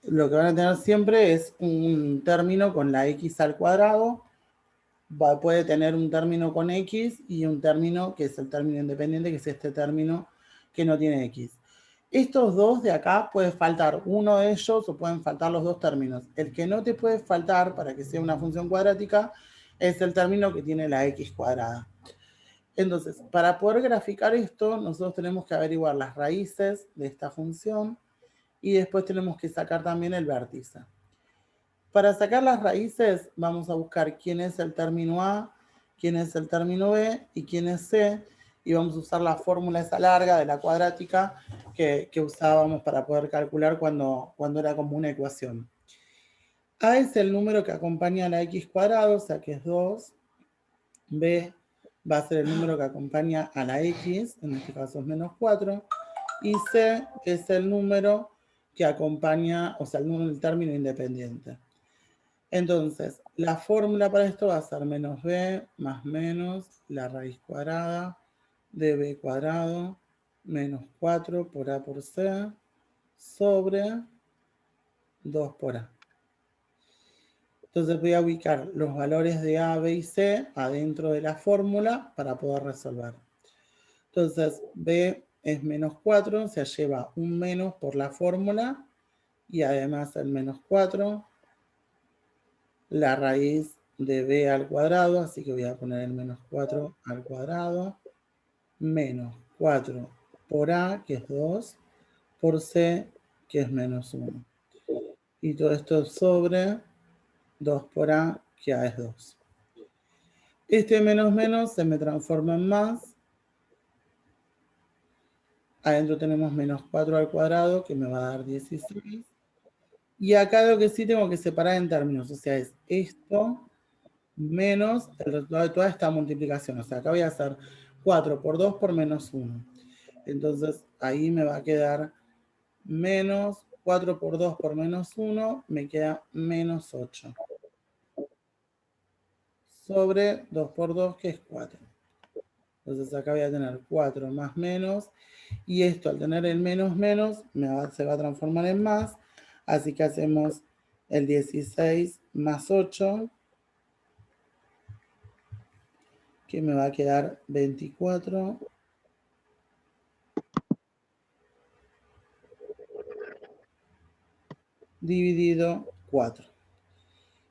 lo que van a tener siempre es un término con la x al cuadrado. Puede tener un término con x y un término que es el término independiente, que es este término que no tiene x. Estos dos de acá puede faltar uno de ellos o pueden faltar los dos términos. El que no te puede faltar para que sea una función cuadrática es el término que tiene la x cuadrada. Entonces, para poder graficar esto, nosotros tenemos que averiguar las raíces de esta función y después tenemos que sacar también el vértice. Para sacar las raíces, vamos a buscar quién es el término A, quién es el término B y quién es C, y vamos a usar la fórmula esa larga de la cuadrática que usábamos para poder calcular cuando era como una ecuación. A es el número que acompaña a la x cuadrado, o sea que es 2. B va a ser el número que acompaña a la x, en este caso es menos 4. Y C es el número que acompaña, o sea, el término independiente. Entonces, la fórmula para esto va a ser menos b más menos la raíz cuadrada de b cuadrado menos 4 por a por c sobre 2 por a. Entonces voy a ubicar los valores de a, b y c adentro de la fórmula para poder resolver. Entonces, b es menos 4, se lleva un menos por la fórmula y además el menos 4. La raíz de b al cuadrado, así que voy a poner el menos 4 al cuadrado, menos 4 por a, que es 2, por c, que es menos 1. Y todo esto sobre 2 por a, que a es 2. Este menos menos se me transforma en más. Adentro tenemos menos 4 al cuadrado, que me va a dar 16. Y acá lo que sí tengo que separar en términos, o sea, es esto menos el resultado de toda esta multiplicación. O sea, acá voy a hacer 4 por 2 por menos 1. Entonces, ahí me va a quedar menos 4 por 2 por menos 1, me queda menos 8. Sobre 2 por 2, que es 4. Entonces, acá voy a tener 4 más menos. Y esto, al tener el menos menos, se va a transformar en más. Así que hacemos el 16 más 8, que me va a quedar 24 dividido 4.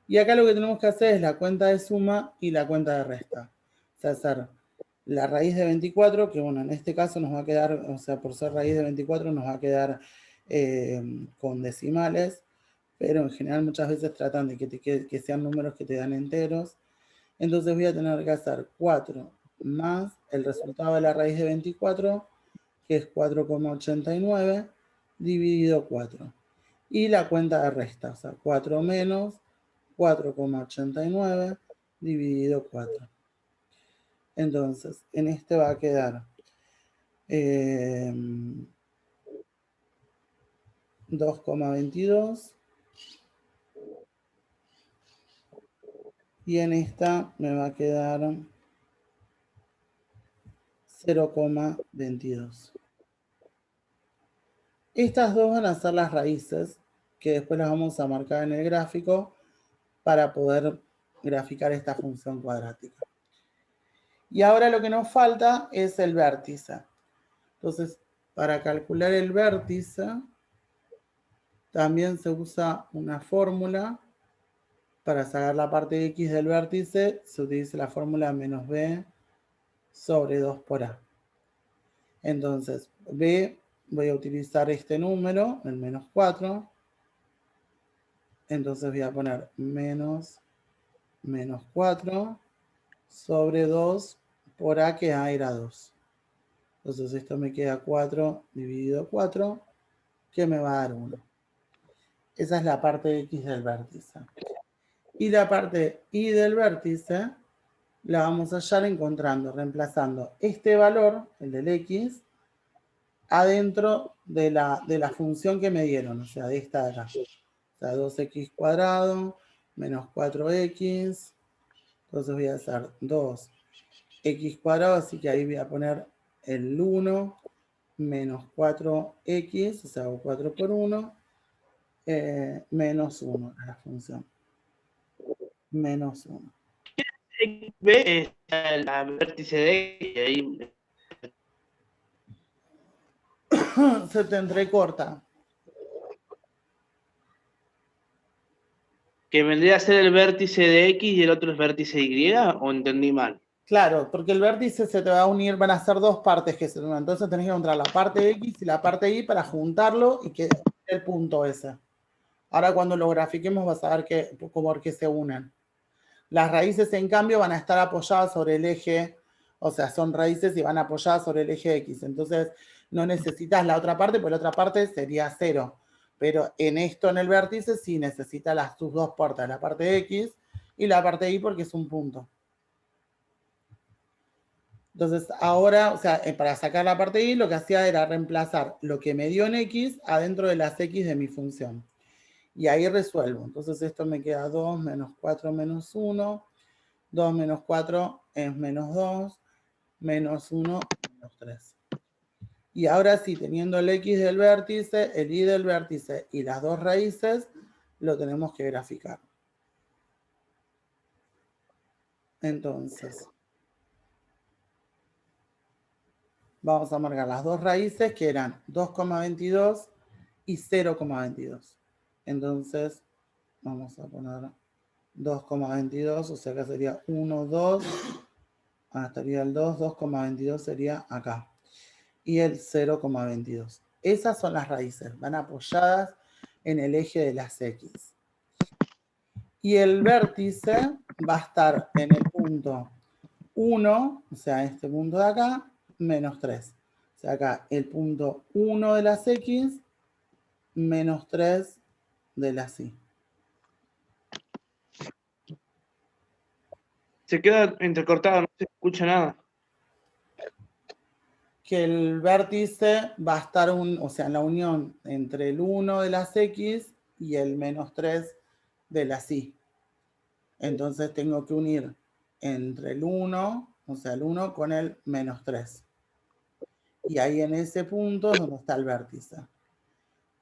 Y acá lo que tenemos que hacer es la cuenta de suma y la cuenta de resta. O sea, hacer la raíz de 24, que bueno, en este caso nos va a quedar, o sea, por ser raíz de 24 nos va a quedar con decimales, pero en general muchas veces tratan de que sean números que te dan enteros. Entonces voy a tener que hacer 4 más el resultado de la raíz de 24, que es 4,89, dividido 4. Y la cuenta de resta, o sea, 4 menos 4,89 dividido 4. Entonces, en este va a quedar 2,22 y en esta me va a quedar 0,22. Estas dos van a ser las raíces que después las vamos a marcar en el gráfico para poder graficar esta función cuadrática. Y ahora lo que nos falta es el vértice. Entonces, para calcular el vértice, también se usa una fórmula. Para sacar la parte x del vértice, se utiliza la fórmula menos b sobre 2 por a. Entonces, b, voy a utilizar este número, el menos 4. Entonces voy a poner menos 4 sobre 2 por a, que a era 2. Entonces esto me queda 4 dividido 4, que me va a dar 1. Esa es la parte x del vértice. Y la parte y del vértice la vamos a hallar encontrando, reemplazando este valor, el del x, adentro de la función que me dieron, o sea, de esta de acá. O sea, 2x cuadrado menos 4x. Entonces voy a hacer 2x cuadrado, así que ahí voy a poner el 1 menos 4x, o sea, hago 4 por 1, menos 1 a la función. Menos 1. B es el vértice de X, y ahí Se te entrecorta. que vendría a ser el vértice de X y el otro es vértice de Y, ¿o entendí mal? Claro, porque el vértice se te va a unir, van a ser dos partes que se unen. Entonces tenés que encontrar la parte X y la parte Y para juntarlo y que el punto ese. Ahora cuando lo grafiquemos vas a ver cómo que se unen. Las raíces, en cambio, van a estar apoyadas sobre el eje, o sea, son raíces y van apoyadas sobre el eje X. Entonces no necesitas la otra parte, porque la otra parte sería 0. Pero en esto, en el vértice, sí necesita sus dos puertas, la parte X y la parte Y, porque es un punto. Entonces, ahora, o sea, para sacar la parte Y, lo que hacía era reemplazar lo que me dio en X adentro de las X de mi función. Y ahí resuelvo. Entonces, esto me queda 2 menos 4 menos 1. 2 menos 4 es menos 2. Menos 1, menos 3. Y ahora sí, teniendo el X del vértice, el Y del vértice y las dos raíces, lo tenemos que graficar. Entonces, vamos a marcar las dos raíces que eran 2,22 y 0,22. Entonces, vamos a poner 2,22, o sea que sería 1, 2. Estaría el 2, 2,22 sería acá. Y el 0,22. Esas son las raíces, van apoyadas en el eje de las X. Y el vértice va a estar en el punto 1, o sea, este punto de acá, menos 3. O sea, acá el punto 1 de las X, menos 3 de las Y. Se queda entrecortado, no se escucha nada. Que el vértice va a estar, o sea, en la unión entre el 1 de las X y el menos 3 de las Y. Entonces tengo que unir entre el 1, o sea, el 1 con el menos 3. Y ahí en ese punto es donde está el vértice.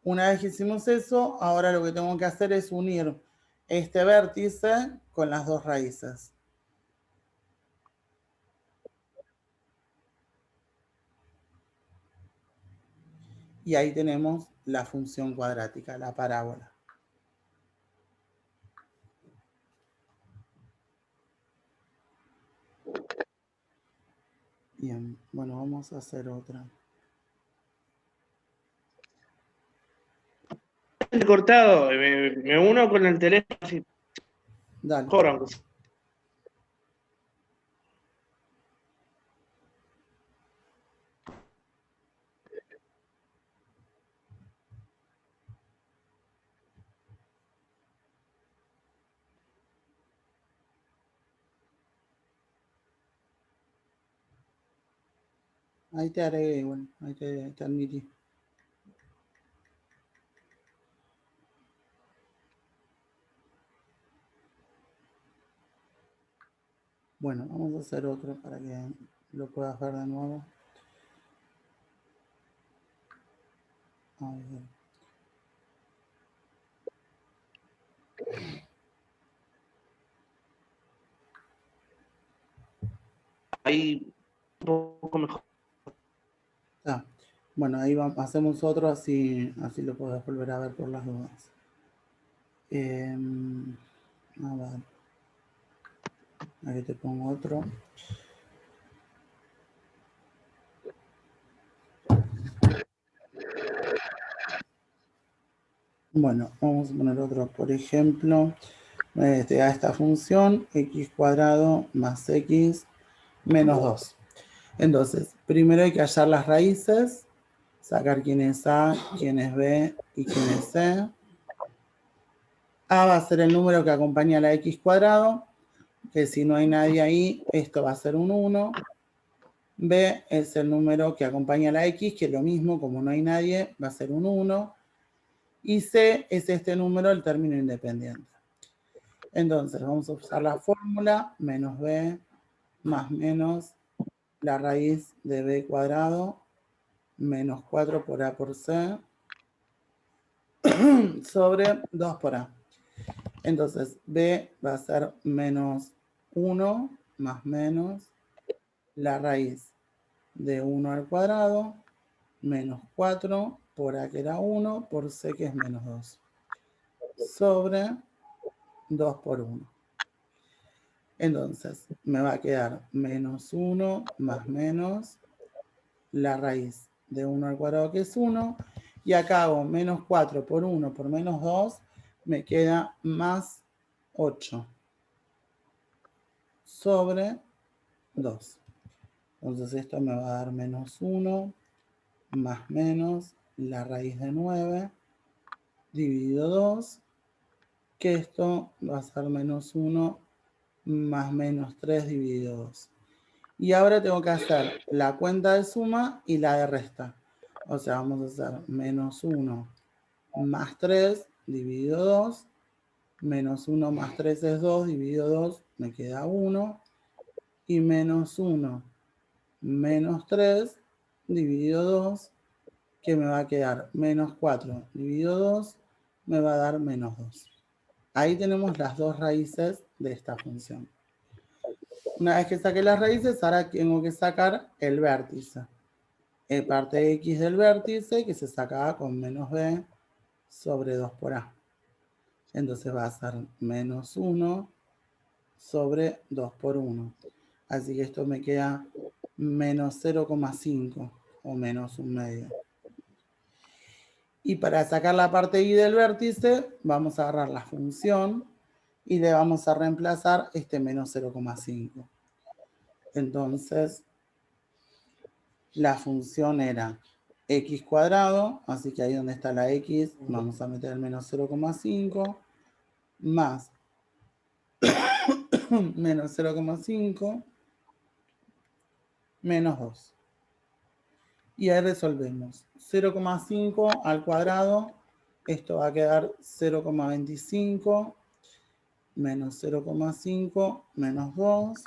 Una vez que hicimos eso, ahora lo que tengo que hacer es unir este vértice con las dos raíces. Y ahí tenemos la función cuadrática, la parábola. Bien, bueno, vamos a hacer otra. Entrecortado, me uno con el teléfono así. Dale. Mejor, aunque sea. Ahí te haré, bueno, ahí te admití. Bueno, vamos a hacer otro para que lo puedas ver de nuevo. A ver. Ahí un poco mejor. Ah, bueno, ahí hacemos otro, así lo podés volver a ver por las dudas. A ver. Aquí te pongo otro. Bueno, vamos a poner otro. Por ejemplo, a esta función, x cuadrado más x menos 2. Entonces, primero hay que hallar las raíces, sacar quién es A, quién es B y quién es C. A va a ser el número que acompaña a la x cuadrado, que si no hay nadie ahí, esto va a ser un 1. B es el número que acompaña a la x, que es lo mismo, como no hay nadie, va a ser un 1. Y C es este número, el término independiente. Entonces, vamos a usar la fórmula, menos B más menos la raíz de B cuadrado, menos 4 por A por C, sobre 2 por A. Entonces, B va a ser menos 1 más menos la raíz de 1 al cuadrado menos 4 por A que era 1 por C que es menos 2 sobre 2 por 1. Entonces, me va a quedar menos 1 más menos la raíz de 1 al cuadrado que es 1. Y acá hago menos 4 por 1 por menos 2. Me queda más 8 sobre 2. Entonces esto me va a dar menos 1 más menos la raíz de 9 dividido 2. Que esto va a ser menos 1 más menos 3 dividido 2. Y ahora tengo que hacer la cuenta de suma y la de resta. O sea, vamos a hacer menos 1 más 3 dividido 2. Menos 1 más 3 es 2, dividido 2 me queda 1. Y menos 1 menos 3 dividido 2, que me va a quedar menos 4 dividido 2, me va a dar menos 2. Ahí tenemos las dos raíces de esta función. Una vez que saqué las raíces, ahora tengo que sacar el vértice. Parte de x del vértice que se sacaba con menos b sobre 2 por a. Entonces va a ser menos 1 sobre 2 por 1. Así que esto me queda menos 0,5 o menos un medio. Y para sacar la parte y del vértice, vamos a agarrar la función y le vamos a reemplazar este menos 0,5. Entonces, la función era x cuadrado, así que ahí donde está la x, vamos a meter el menos 0,5, más menos 0,5, menos 2. Y ahí resolvemos. 0,5 al cuadrado, esto va a quedar 0,25 menos 0,5 menos 2.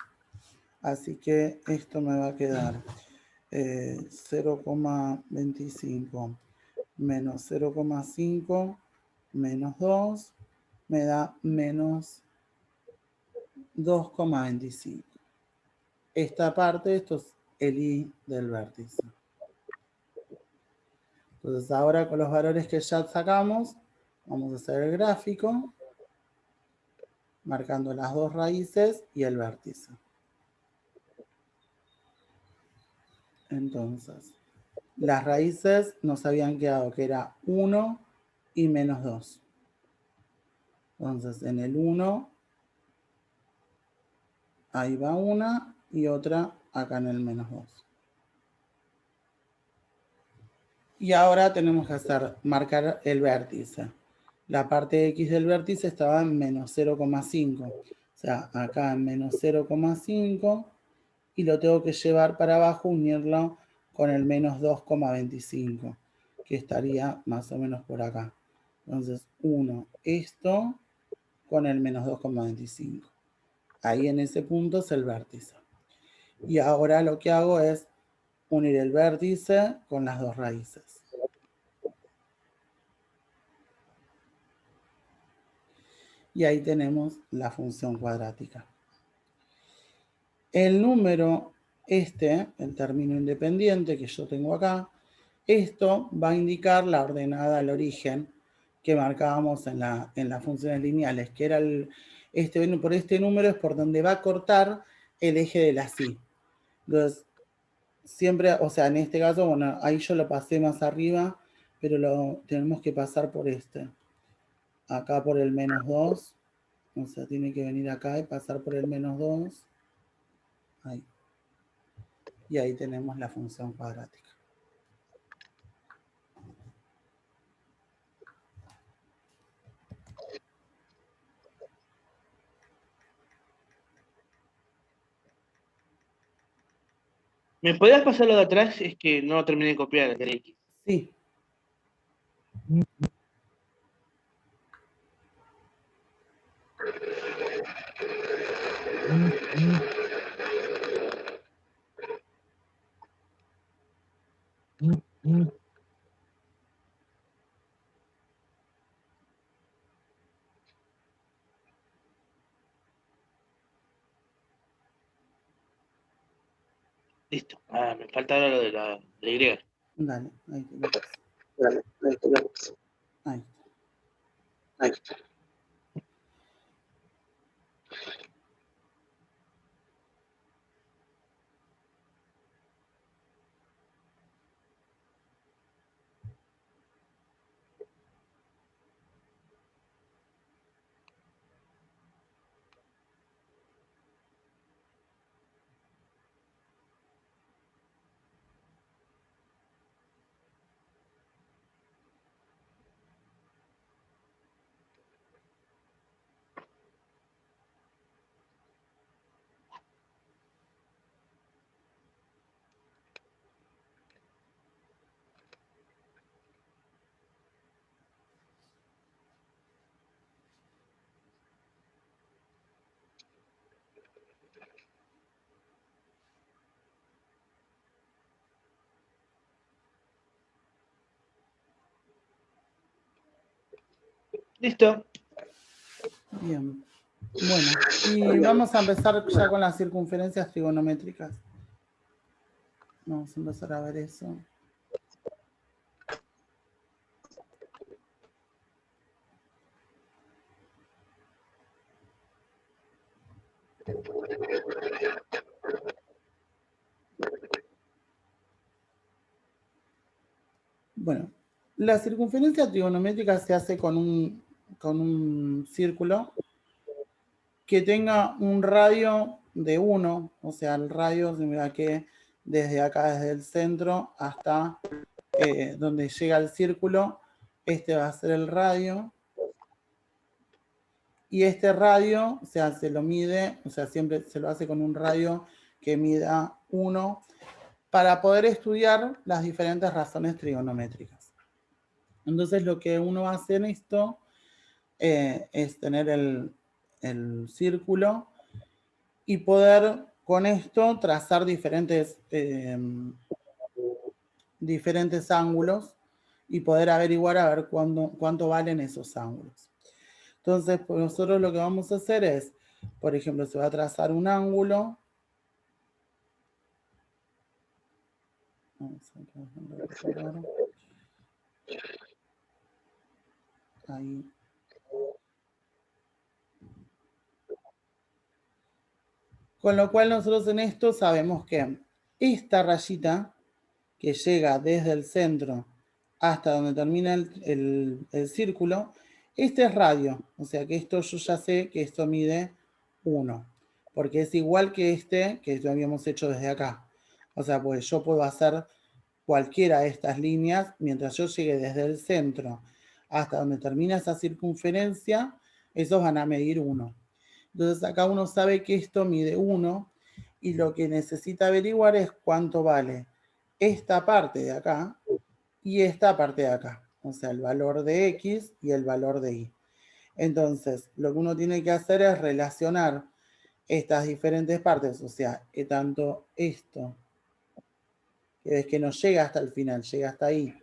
Así que esto me va a quedar 0,25 menos 0,5 menos 2 me da menos 2,25. Esta parte, esto es el i del vértice. Entonces ahora con los valores que ya sacamos, vamos a hacer el gráfico, marcando las dos raíces y el vértice. Entonces, las raíces nos habían quedado que era 1 y menos 2. Entonces, en el 1, ahí va una y otra acá en el menos 2. Y ahora tenemos que marcar el vértice. La parte x del vértice estaba en menos 0,5. O sea, acá en menos 0,5 y lo tengo que llevar para abajo, unirlo con el menos 2,25, que estaría más o menos por acá. Entonces, 1, esto con el menos 2,25. Ahí en ese punto es el vértice. Y ahora lo que hago es unir el vértice con las dos raíces. Y ahí tenemos la función cuadrática. El número, el término independiente que yo tengo acá, esto va a indicar la ordenada al origen que marcábamos en las funciones lineales, que era por este número es por donde va a cortar el eje de la y. Entonces, siempre, o sea, en este caso, bueno, ahí yo lo pasé más arriba, pero lo tenemos que pasar por este. Acá por el menos 2. O sea, tiene que venir acá y pasar por el menos 2. Ahí. Y ahí tenemos la función cuadrática. ¿Me podías pasar lo de atrás? Es que no lo terminé de copiar el X. Sí. Listo. Ah, me falta ahora lo de la Y. Dale, ahí te lo puse. Dale, ahí te lo puse. Ahí. Ahí está. Listo. Bien. Bueno, y vamos a empezar ya con las circunferencias trigonométricas. Vamos a empezar a ver eso. Bueno, la circunferencia trigonométrica se hace con un círculo que tenga un radio de 1, o sea, el radio significa que desde acá, desde el centro hasta donde llega el círculo, este va a ser el radio. Y este radio, o sea, se lo mide, o sea, siempre se lo hace con un radio que mida 1 para poder estudiar las diferentes razones trigonométricas. Entonces, lo que uno hace en esto es tener el círculo y poder con esto trazar diferentes ángulos y poder averiguar a ver cuánto valen esos ángulos. Entonces, pues nosotros lo que vamos a hacer es, por ejemplo, se va a trazar un ángulo. Vamos a ahí. Con lo cual nosotros en esto sabemos que esta rayita que llega desde el centro hasta donde termina el círculo, este es radio, o sea que esto yo ya sé que esto mide 1, porque es igual que este que lo habíamos hecho desde acá. O sea, pues yo puedo hacer cualquiera de estas líneas mientras yo llegue desde el centro hasta donde termina esa circunferencia, esos van a medir 1. Entonces acá uno sabe que esto mide 1 y lo que necesita averiguar es cuánto vale esta parte de acá y esta parte de acá. O sea, el valor de X y el valor de Y. Entonces, lo que uno tiene que hacer es relacionar estas diferentes partes. O sea, que tanto esto, que es que no llega hasta el final, llega hasta ahí,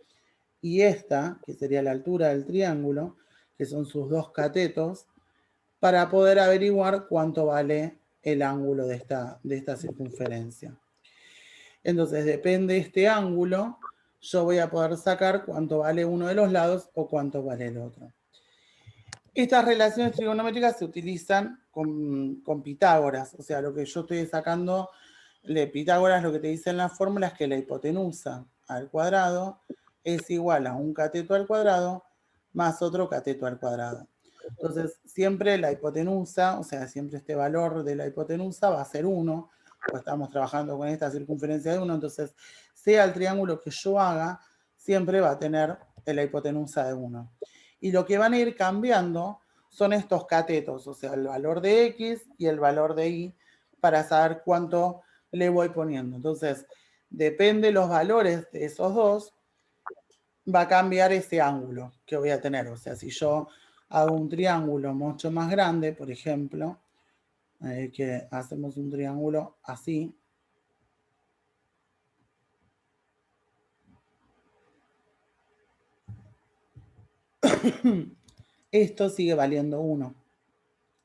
y esta, que sería la altura del triángulo, que son sus dos catetos, para poder averiguar cuánto vale el ángulo de esta circunferencia. Entonces, depende de este ángulo, yo voy a poder sacar cuánto vale uno de los lados o cuánto vale el otro. Estas relaciones trigonométricas se utilizan con Pitágoras, o sea, lo que yo estoy sacando de Pitágoras, lo que te dice en la fórmula es que la hipotenusa al cuadrado es igual a un cateto al cuadrado más otro cateto al cuadrado. Entonces, siempre la hipotenusa, o sea, siempre este valor de la hipotenusa va a ser 1, pues estamos trabajando con esta circunferencia de 1, entonces, sea el triángulo que yo haga, siempre va a tener la hipotenusa de 1. Y lo que van a ir cambiando son estos catetos, o sea, el valor de X y el valor de Y, para saber cuánto le voy poniendo. Entonces, depende los valores de esos dos, va a cambiar ese ángulo que voy a tener. O sea, si yo hago un triángulo mucho más grande, por ejemplo, que hacemos un triángulo así. Esto sigue valiendo 1.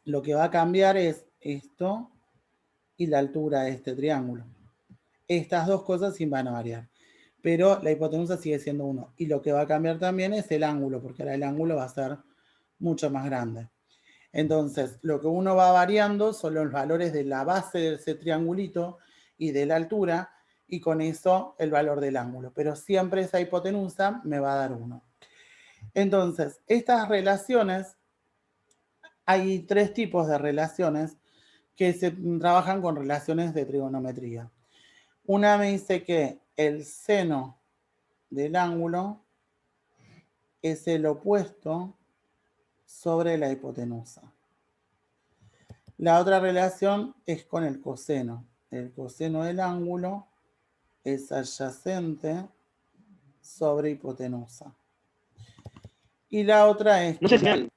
Lo que va a cambiar es esto y la altura de este triángulo. estas dos cosas sí van a variar. Pero la hipotenusa sigue siendo 1. Y lo que va a cambiar también es el ángulo, porque ahora el ángulo va a ser mucho más grande. Entonces, lo que uno va variando son los valores de la base de ese triangulito y de la altura, y con eso el valor del ángulo. Pero siempre esa hipotenusa me va a dar 1. Entonces, estas relaciones, hay 3 tipos de relaciones que se trabajan con relaciones de trigonometría. Una me dice que el seno del ángulo es el opuesto sobre la hipotenusa. La otra relación es con el coseno. El coseno del ángulo es adyacente sobre hipotenusa. Y la otra es... No sé si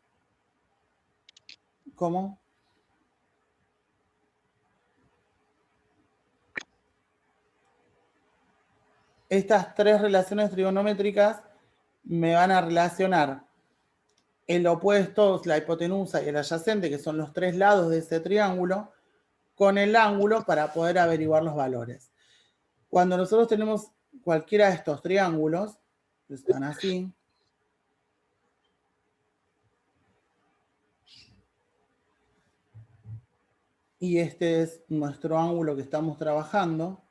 ¿Cómo? Estas 3 relaciones trigonométricas me van a relacionar el opuesto, la hipotenusa y el adyacente, que son los 3 lados de ese triángulo, con el ángulo para poder averiguar los valores. Cuando nosotros tenemos cualquiera de estos triángulos, que están así, y este es nuestro ángulo que estamos trabajando,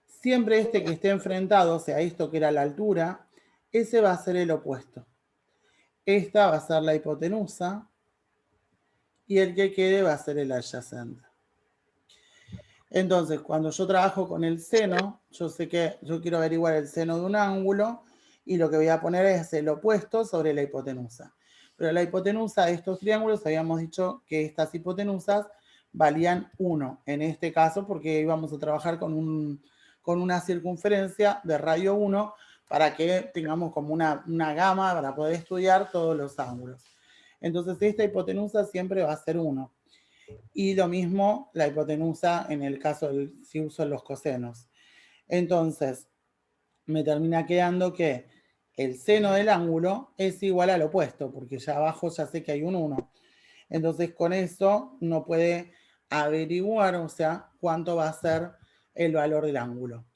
siempre este que esté enfrentado, o sea, esto que era la altura, ese va a ser el opuesto. Esta va a ser la hipotenusa y el que quede va a ser el adyacente. Entonces, cuando yo trabajo con el seno, yo sé que yo quiero averiguar el seno de un ángulo y lo que voy a poner es el opuesto sobre la hipotenusa. Pero la hipotenusa de estos triángulos, habíamos dicho que estas hipotenusas valían 1, en este caso porque íbamos a trabajar con una circunferencia de radio 1 para que tengamos como una gama para poder estudiar todos los ángulos. Entonces, esta hipotenusa siempre va a ser 1. Y lo mismo la hipotenusa en el caso si uso los cosenos. Entonces, me termina quedando que el seno del ángulo es igual al opuesto, porque ya abajo ya sé que hay un 1. Entonces, con eso uno puede averiguar, o sea, cuánto va a ser el valor del ángulo.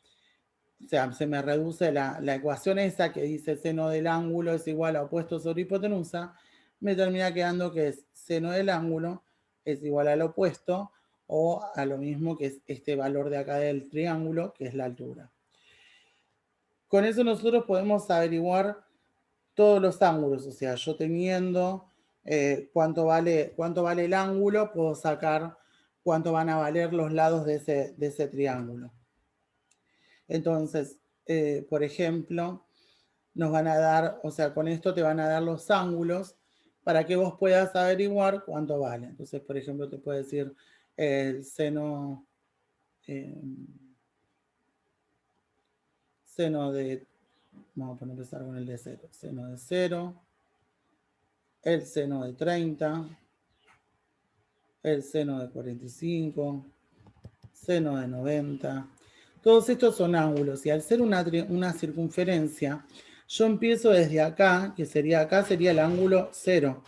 O sea, se me reduce la ecuación esa que dice seno del ángulo es igual a opuesto sobre hipotenusa, me termina quedando que es seno del ángulo es igual al opuesto o a lo mismo que es este valor de acá del triángulo, que es la altura. Con eso nosotros podemos averiguar todos los ángulos, o sea, yo teniendo cuánto vale el ángulo, puedo sacar cuánto van a valer los lados de ese triángulo. Entonces, por ejemplo, nos van a dar, o sea, con esto te van a dar los ángulos para que vos puedas averiguar cuánto vale. Entonces, por ejemplo, te puede decir el seno de, vamos a empezar con el de 0, seno de 0, el seno de 30, el seno de 45, seno de 90. Todos estos son ángulos y al ser una circunferencia, yo empiezo desde acá, que sería acá, sería el ángulo 0.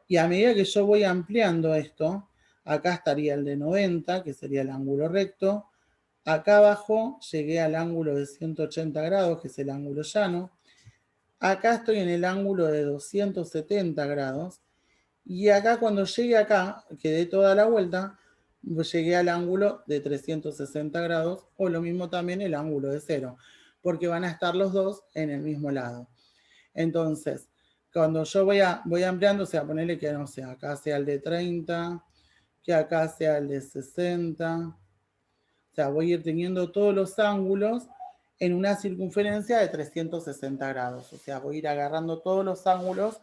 Y a medida que yo voy ampliando esto, acá estaría el de 90, que sería el ángulo recto. Acá abajo llegué al ángulo de 180 grados, que es el ángulo llano. Acá estoy en el ángulo de 270 grados. Y acá cuando llegue acá, que dé toda la vuelta, llegué al ángulo de 360 grados, o lo mismo también el ángulo de 0, porque van a estar los dos en el mismo lado. Entonces, cuando yo voy ampliando, o sea, ponerle que, no sé, acá sea el de 30, que acá sea el de 60. O sea, voy a ir teniendo todos los ángulos en una circunferencia de 360 grados. O sea, voy a ir agarrando todos los ángulos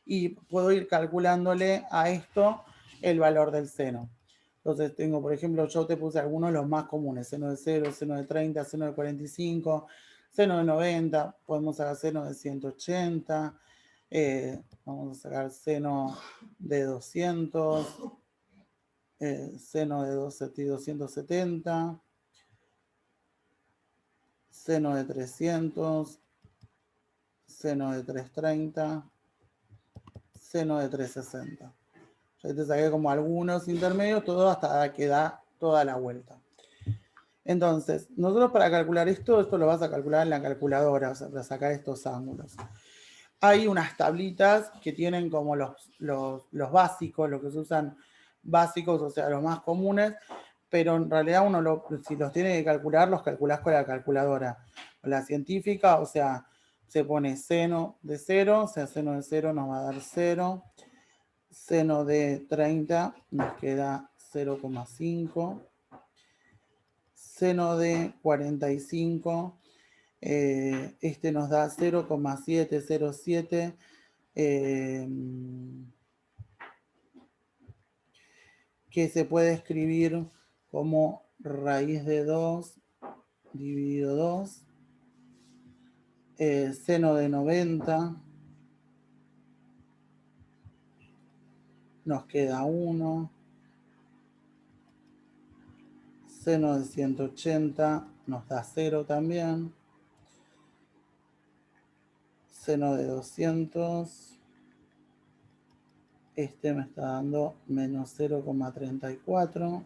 y puedo ir calculándole a esto el valor del seno. Entonces tengo, por ejemplo, yo te puse algunos de los más comunes, seno de 0, seno de 30, seno de 45, seno de 90, podemos sacar seno de 180, vamos a sacar seno de 200, seno de 270, seno de 300, seno de 330, seno de 360. Ya te saqué como algunos intermedios, todo hasta que da toda la vuelta. Entonces, nosotros para calcular esto lo vas a calcular en la calculadora, o sea, para sacar estos ángulos. Hay unas tablitas que tienen como los básicos, lo que se usan básicos, o sea, los más comunes, pero en realidad uno, si los tiene que calcular, los calculás con la calculadora. Con la científica, o sea, se pone seno de 0, o sea, seno de 0 nos va a dar 0. Seno de 30 nos queda 0,5. Seno de 45, este nos da 0,707. Que se puede escribir como raíz de 2 dividido 2. Seno de 90 nos queda 1. Seno de 180 nos da 0 también. Seno de 200, este me está dando menos 0,34.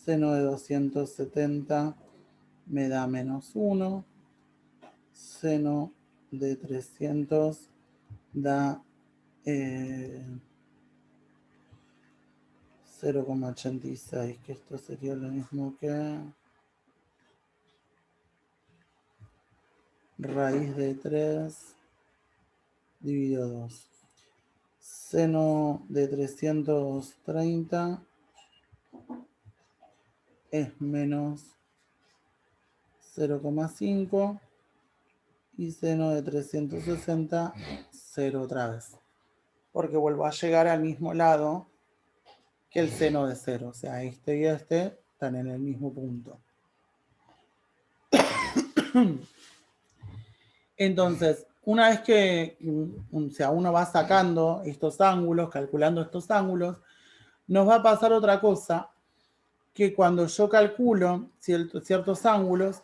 Seno de 270 me da menos 1. Seno de 300 da 0,86, que esto sería lo mismo que raíz de 3 dividido 2. Seno de 330 es menos 0,5 y seno de 360, 0 otra vez. Porque vuelvo a llegar al mismo lado que el seno de 0. O sea, este y este están en el mismo punto. Entonces, una vez que uno va sacando estos ángulos, calculando estos ángulos, nos va a pasar otra cosa, que cuando yo calculo ciertos ángulos,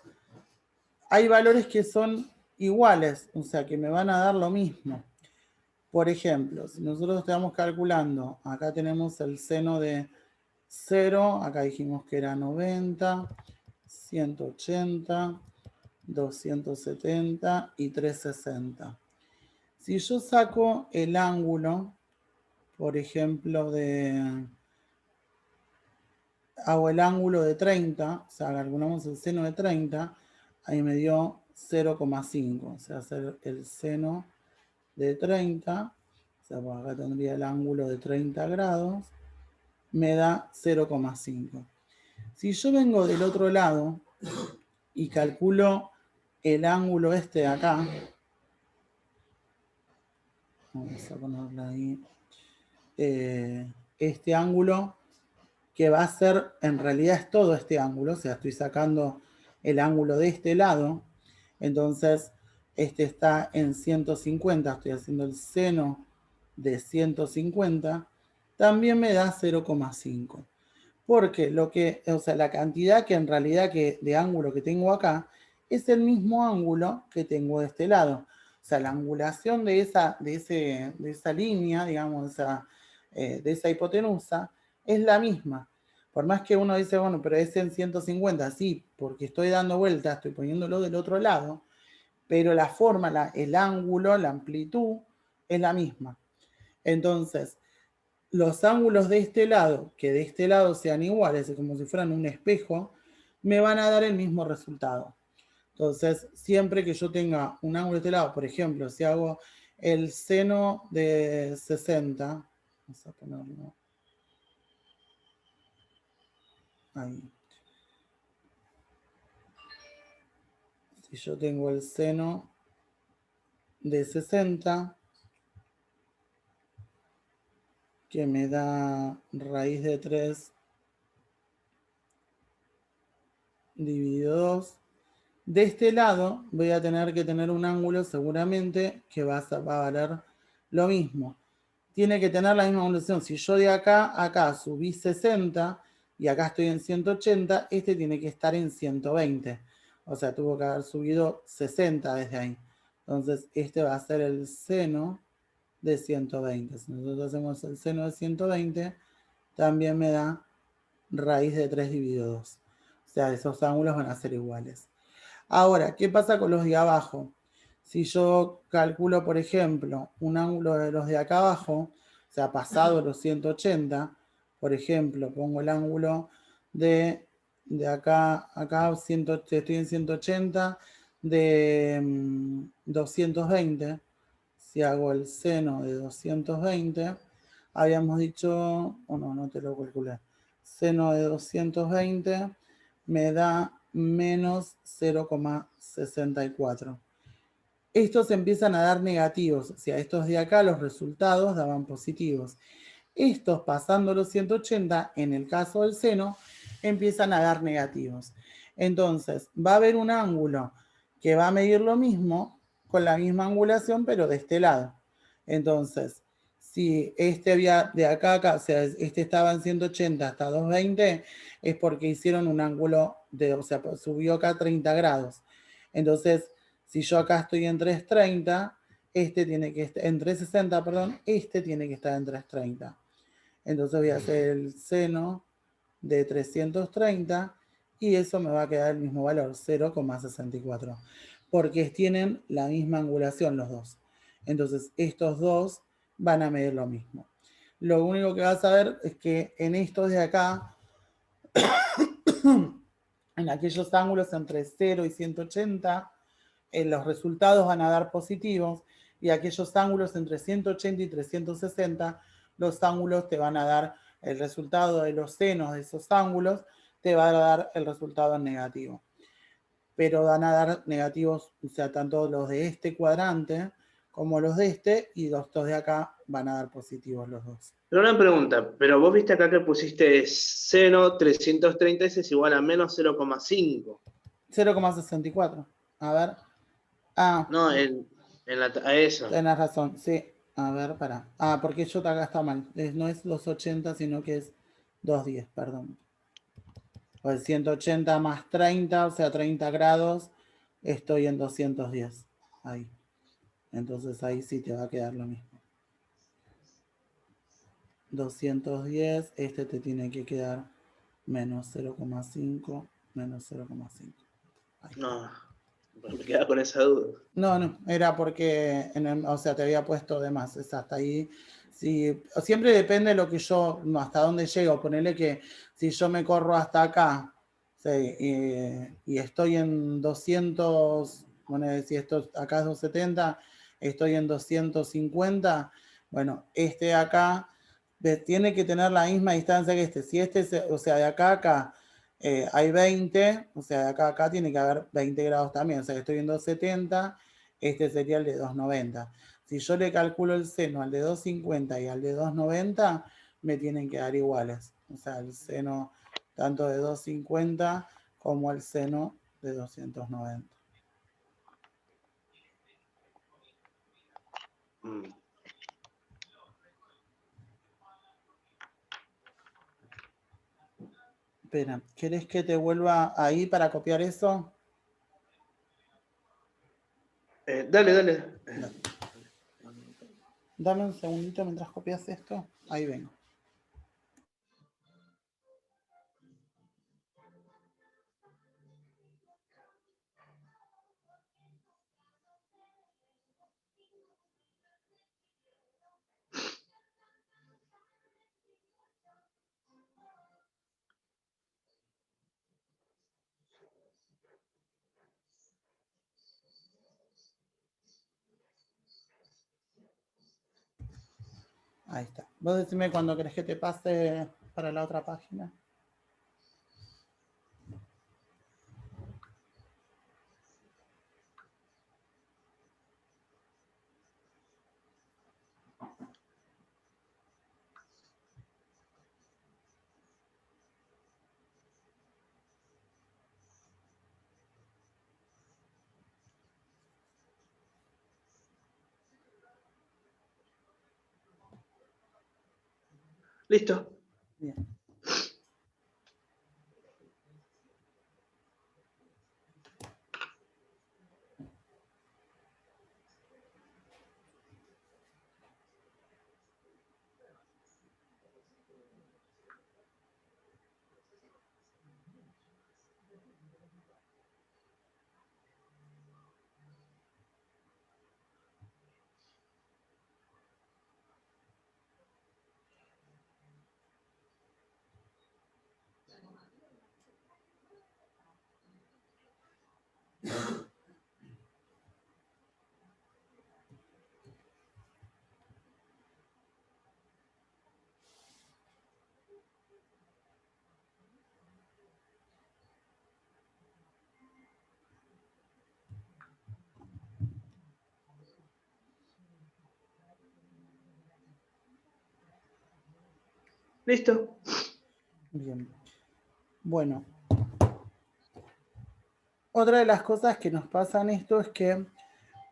hay valores que son iguales, o sea, que me van a dar lo mismo. Por ejemplo, si nosotros estamos calculando, acá tenemos el seno de 0, acá dijimos que era 90, 180, 270 y 360. Si yo saco el ángulo, por ejemplo, hago el ángulo de 30, o sea, calculamos el seno de 30, ahí me dio 0,5, o sea, hacer el seno de 30, o sea, pues acá tendría el ángulo de 30 grados, me da 0,5. Si yo vengo del otro lado y calculo el ángulo este de acá, vamos a ponerle ahí, este ángulo que va a ser, en realidad es todo este ángulo, o sea, estoy sacando el ángulo de este lado, entonces este está en 150, estoy haciendo el seno de 150, también me da 0,5. Porque o sea, la cantidad que en realidad de ángulo que tengo acá es el mismo ángulo que tengo de este lado. O sea, la angulación de esa línea, digamos, de esa hipotenusa, es la misma. Por más que uno dice, bueno, pero es en 150, sí, porque estoy dando vueltas, estoy poniéndolo del otro lado, pero la forma, el ángulo, la amplitud es la misma. Entonces, los ángulos de este lado, que de este lado sean iguales, como si fueran un espejo, me van a dar el mismo resultado. Entonces, siempre que yo tenga un ángulo de este lado, por ejemplo, si hago el seno de 60, vamos a ponerlo ahí. Si yo tengo el seno de 60, que me da raíz de 3 dividido 2, de este lado voy a tener que tener un ángulo seguramente que va a valer lo mismo. Tiene que tener la misma angulación. Si yo de acá a acá subí 60 y acá estoy en 180, este tiene que estar en 120. O sea, tuvo que haber subido 60 desde ahí. Entonces, este va a ser el seno de 120. Si nosotros hacemos el seno de 120, también me da raíz de 3 dividido 2. O sea, esos ángulos van a ser iguales. Ahora, ¿qué pasa con los de abajo? Si yo calculo, por ejemplo, un ángulo de los de acá abajo, o sea, pasado los 180, por ejemplo, pongo el ángulo de acá, estoy en 180, de 220. Si hago el seno de 220, habíamos dicho, no te lo calculé, seno de 220 me da menos 0,64. Estos empiezan a dar negativos, o sea, estos de acá los resultados daban positivos. Estos pasando los 180, en el caso del seno, empiezan a dar negativos. Entonces, va a haber un ángulo que va a medir lo mismo, con la misma angulación, pero de este lado. Entonces, si este había de acá a acá, o sea, este estaba en 180 hasta 220, es porque hicieron un ángulo de, o sea, subió acá 30 grados. Entonces, si yo acá estoy en 330, este tiene que estar en 360, perdón, este tiene que estar en 330. Entonces voy a hacer el seno de 330 y eso me va a quedar el mismo valor, 0,64. Porque tienen la misma angulación los dos. Entonces estos dos van a medir lo mismo. Lo único que vas a ver es que en estos de acá, en aquellos ángulos entre 0 y 180, los resultados van a dar positivos, y aquellos ángulos entre 180 y 360, los ángulos te van a dar el resultado de los senos de esos ángulos, te va a dar el resultado negativo. Pero van a dar negativos, o sea, tanto los de este cuadrante como los de este, y los dos de acá van a dar positivos los dos. Pero una pregunta, pero vos viste acá que pusiste seno 330 es igual a menos 0,5. 0,64. A ver. No, a eso. Tenés razón, sí. A ver, para. Porque yo acá está mal. No es los 80, sino que es 210, perdón. O el 180 más 30, o sea, 30 grados, estoy en 210. Ahí. Entonces ahí sí te va a quedar lo mismo. 210, este te tiene que quedar menos 0,5, menos 0,5. No, me quedaba con esa duda. No, era porque, o sea, te había puesto de más, es hasta ahí. Si, siempre depende de lo que yo, no, hasta dónde llego. Ponerle que si yo me corro hasta acá, sí, y estoy en 200, bueno, si esto acá es 270, estoy en 250, bueno, este de acá tiene que tener la misma distancia que este. Si este, o sea, de acá a acá hay 20, o sea, de acá a acá tiene que haber 20 grados también, o sea, que estoy en 270, este sería el de 290. Si yo le calculo el seno al de 250 y al de 290, me tienen que dar iguales. O sea, el seno tanto de 250 como el seno de 290. Espera, ¿querés que te vuelva ahí para copiar eso? Dale. Dame un segundito mientras copias esto. Ahí vengo. Ahí está. Vos decime cuando querés que te pase para la otra página. Listo. Bien. Listo. Bien. Bueno. Otra de las cosas que nos pasan esto es que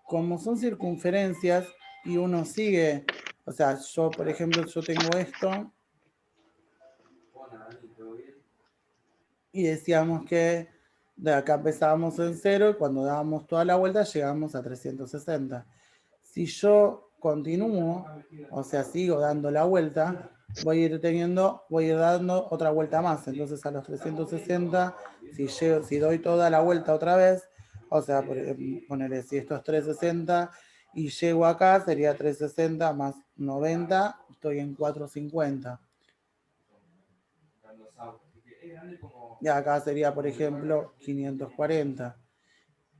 como son circunferencias y uno sigue, o sea, yo por ejemplo, yo tengo esto y decíamos que de acá empezábamos en 0 y cuando dábamos toda la vuelta llegábamos a 360. Si yo continúo, o sea, sigo dando la vuelta, voy a ir dando otra vuelta más. Entonces a los 360, si doy toda la vuelta otra vez, o sea, ponerle si esto es 360 y llego acá, sería 360 más 90, estoy en 450. Y acá sería, por ejemplo, 540.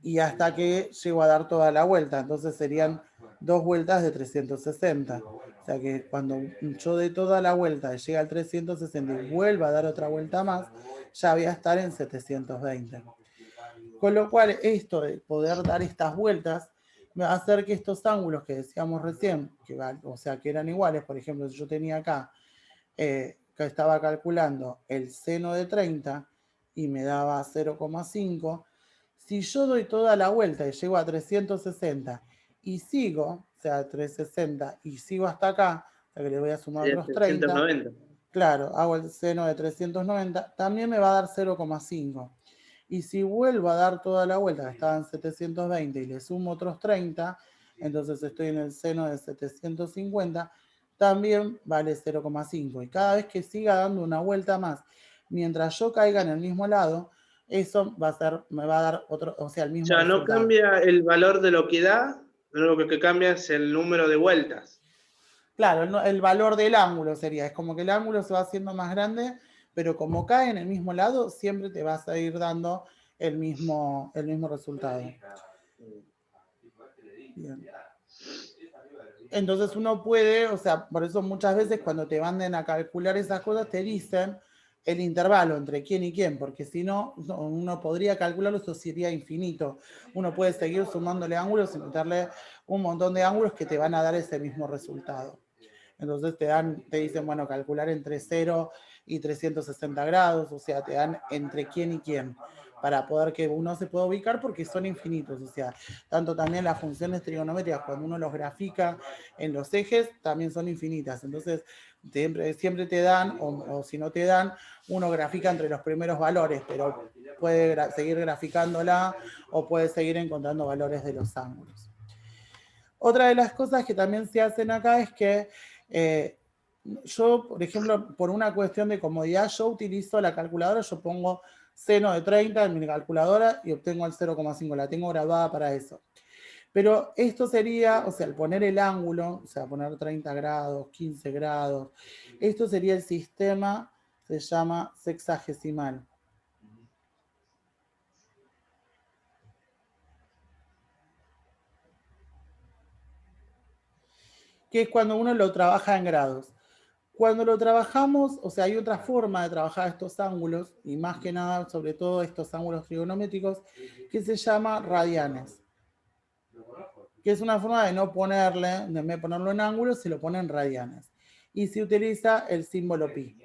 Y hasta que llego a dar toda la vuelta. Entonces serían 2 vueltas de 360. O sea que cuando yo dé toda la vuelta y llegue al 360 y vuelva a dar otra vuelta más, ya voy a estar en 720. Con lo cual, esto de poder dar estas vueltas me va a hacer que estos ángulos que decíamos recién, o sea, que eran iguales, por ejemplo, si yo tenía acá, que estaba calculando el seno de 30 y me daba 0,5, si yo doy toda la vuelta y llego a 360 y sigo, o sea, 360 y sigo hasta acá, o sea que le voy a sumar Sería otros 30, 390. claro, hago el seno de 390, también me va a dar 0,5. Y si vuelvo a dar toda la vuelta, que estaba en 720, y le sumo otros 30, entonces estoy en el seno de 750, también vale 0,5. Y cada vez que siga dando una vuelta más, mientras yo caiga en el mismo lado, eso me va a dar otro, o sea, el O mismo sea, no resultado. cambia el valor de lo que da, lo que cambia es el número de vueltas. Claro, el valor del ángulo sería, es como que el ángulo se va haciendo más grande, pero como cae en el mismo lado, siempre te vas a ir dando el mismo resultado. Bien. Entonces uno puede, o sea, por eso muchas veces cuando te manden a calcular esas cosas te dicen el intervalo entre quién y quién, porque si no, uno podría calcularlo, eso sería infinito. Uno puede seguir sumándole ángulos y meterle un montón de ángulos que te van a dar ese mismo resultado. Entonces te dicen, bueno, calcular entre 0 y 360 grados, o sea, te dan entre quién y quién, para poder que uno se pueda ubicar porque son infinitos, o sea, tanto también las funciones trigonométricas, cuando uno los grafica en los ejes, también son infinitas. Entonces, siempre te dan, o si no te dan, uno grafica entre los primeros valores, pero puede seguir graficándola o puede seguir encontrando valores de los ángulos. Otra de las cosas que también se hacen acá es que yo, por ejemplo, por una cuestión de comodidad, yo utilizo la calculadora, yo pongo seno de 30 en mi calculadora y obtengo el 0,5, la tengo grabada para eso. Pero esto sería, o sea, al poner el ángulo, o sea, poner 30 grados, 15 grados, esto sería el sistema, se llama sexagesimal. Que es cuando uno lo trabaja en grados. Cuando lo trabajamos, o sea, hay otra forma de trabajar estos ángulos, y más que nada, sobre todo estos ángulos trigonométricos, que se llama radianes. Que es una forma de no ponerle, en vez de ponerlo en ángulos, se lo pone en radianes. Y se utiliza el símbolo pi.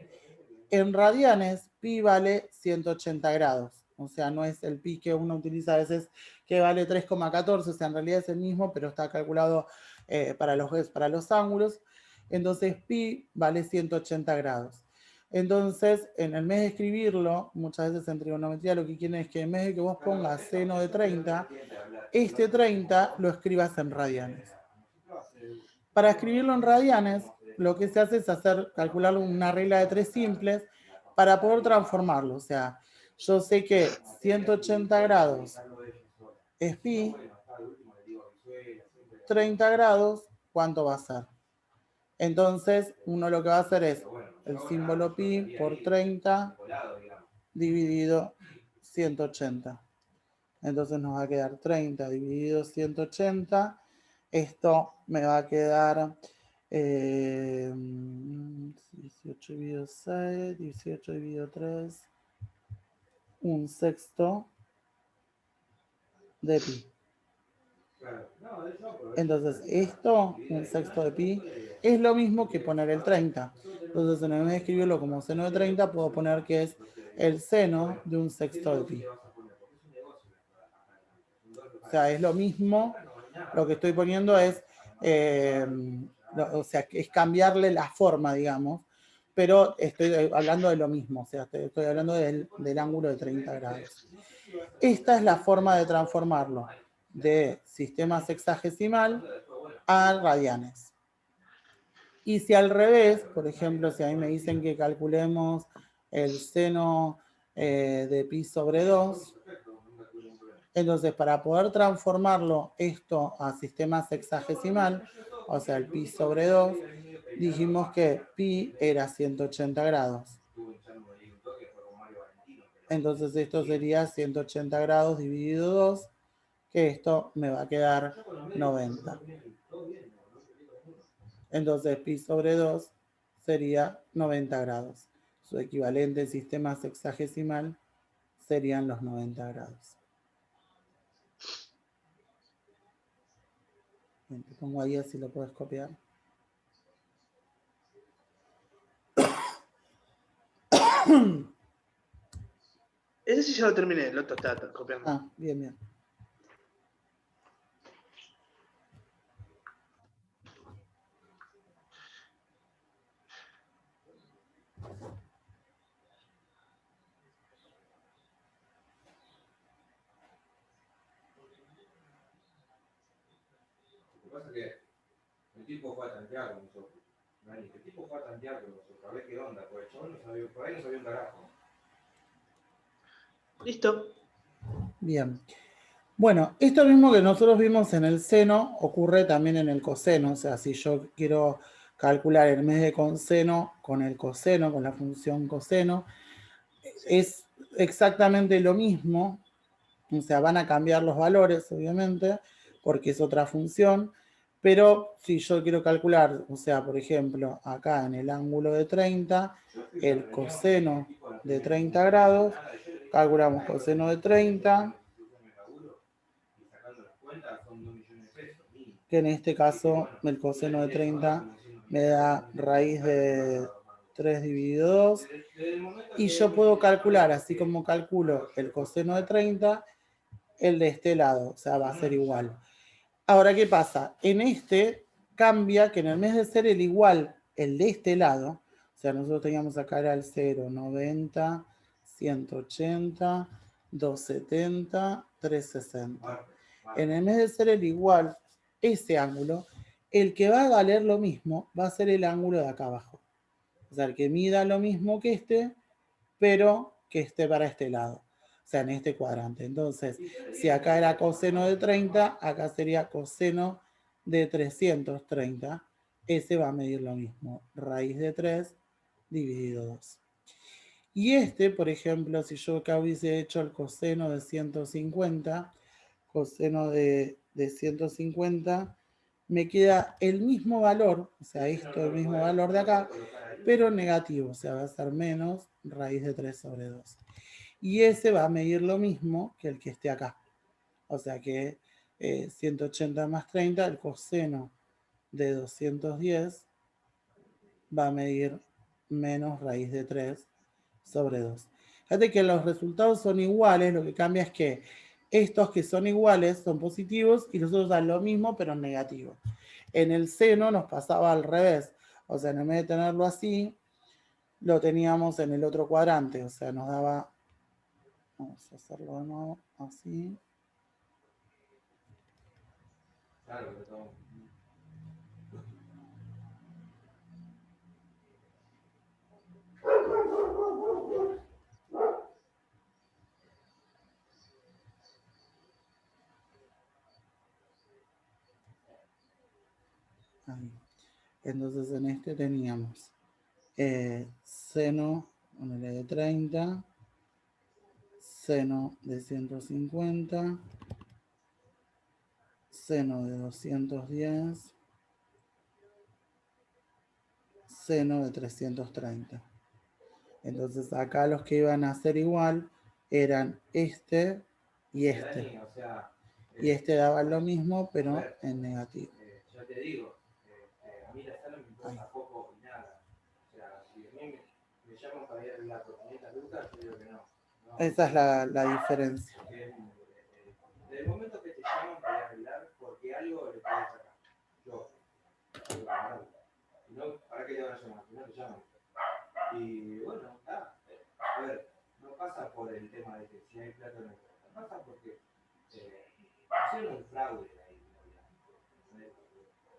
En radianes, pi vale 180 grados. O sea, no es el pi que uno utiliza a veces que vale 3,14, o sea, en realidad es el mismo, pero está calculado para los ángulos. Entonces, pi vale 180 grados. Entonces, en el vez de escribirlo, muchas veces en trigonometría lo que quieren es que en vez de que vos pongas seno de 30, este 30 lo escribas en radianes. Para escribirlo en radianes, lo que se hace es calcular una regla de 3 simples para poder transformarlo. O sea, yo sé que 180 grados es pi, 30 grados, ¿cuánto va a ser? Entonces, uno lo que va a hacer es el símbolo pi por 30 dividido 180. Entonces nos va a quedar 30 dividido 180. Esto me va a quedar 18 dividido 6, 18 dividido 3, un sexto de pi. Entonces esto, un sexto de pi, es lo mismo que poner el 30. Entonces en vez de escribirlo como seno de 30, puedo poner que es el seno de un sexto de pi. O sea, es lo mismo, lo que estoy poniendo es, o sea, es cambiarle la forma, digamos, pero estoy hablando de lo mismo, o sea, estoy hablando del ángulo de 30 grados. Esta es la forma de transformarlo de sistema sexagesimal a radianes. Y si al revés, por ejemplo, si a mí me dicen que calculemos el seno de pi sobre 2, entonces para poder transformarlo esto a sistema sexagesimal, o sea, el pi sobre 2, dijimos que pi era 180 grados. Entonces esto sería 180 grados dividido 2, que esto me va a quedar 90. Entonces pi sobre 2 sería 90 grados. Su equivalente en sistema sexagesimal serían los 90 grados. Bien, te pongo ahí así lo puedes copiar. Ese sí ya lo terminé, el otro está copiando. Ah, bien, bien. Lo que pasa es que el tipo fue a tantear con nosotros. El tipo fue a tantear con nosotros. A ver qué onda, porque el chabón no sabía, por ahí no sabía un carajo. Listo. Bien. Bueno, esto mismo que nosotros vimos en el seno ocurre también en el coseno. O sea, si yo quiero calcular en vez de con seno, con el coseno, con la función coseno, es exactamente lo mismo. O sea, van a cambiar los valores, obviamente, porque es otra función. Pero si yo quiero calcular, o sea, por ejemplo, acá en el ángulo de 30, el coseno de 30 grados, calculamos coseno de 30, que en este caso el coseno de 30 me da raíz de 3 dividido 2, y yo puedo calcular, así como calculo el coseno de 30, el de este lado, o sea, va a ser igual. Ahora, ¿qué pasa? En este cambia que en el vez de ser el igual, el de este lado, o sea, nosotros teníamos acá era el 0, 90, 180, 270, 360. En el vez de ser el igual, ese ángulo, el que va a valer lo mismo va a ser el ángulo de acá abajo. O sea, el que mida lo mismo que este, pero que esté para este lado. O sea, en este cuadrante. Entonces, si acá era coseno de 30, acá sería coseno de 330. Ese va a medir lo mismo. Raíz de 3 dividido 2. Y este, por ejemplo, si yo acá hubiese hecho el coseno de 150, coseno de 150, me queda el mismo valor, o sea, esto el mismo valor de acá, pero negativo, o sea, va a ser menos raíz de 3 sobre 2. Y ese va a medir lo mismo que el que esté acá. O sea que 180 más 30, el coseno de 210 va a medir menos raíz de 3 sobre 2. Fíjate que los resultados son iguales, lo que cambia es que estos que son iguales son positivos y los otros dan lo mismo pero negativo. En el seno nos pasaba al revés, o sea, en vez de tenerlo así, lo teníamos en el otro cuadrante, o sea, nos daba, vamos a hacerlo de nuevo, así. Claro, que todo. Ahí. Entonces en este teníamos seno, ponele de 30, seno de 150, seno de 210, seno de 330. Entonces acá los que iban a ser igual eran este y este. Dani, o sea, Y este daba lo mismo, pero a ver, en negativo. ya te digo, a mí la sala me importa Ahí. poco y nada. O sea, si a mí me llaman para ir a arreglar por 500 lucas, yo digo que no. No, Esa es la diferencia. porque desde el momento que te llaman para ir a arreglar, porque algo le puedes sacar. Yo, algo para nada. Si no, ¿para qué te van a llamar? Si no te llaman. Y bueno, está. A ver, no pasa por el tema de que si hay plata o no hay plata. Pasa porque hicieron un fraude ahí, obviamente.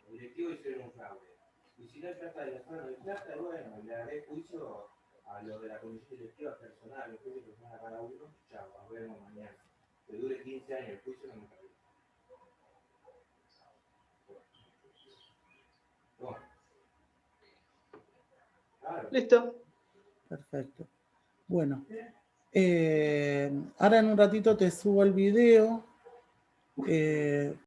Los directivos hicieron un fraude. Y si no hay plata de la zona, no hay plata, bueno, le haré juicio a los de la comisión directiva personal, el juicio personal a cada uno, chao, nos vemos mañana. Que dure 15 años el juicio, no me cabe. Bueno. Claro. Listo. Perfecto. Bueno, ahora en un ratito te subo el video.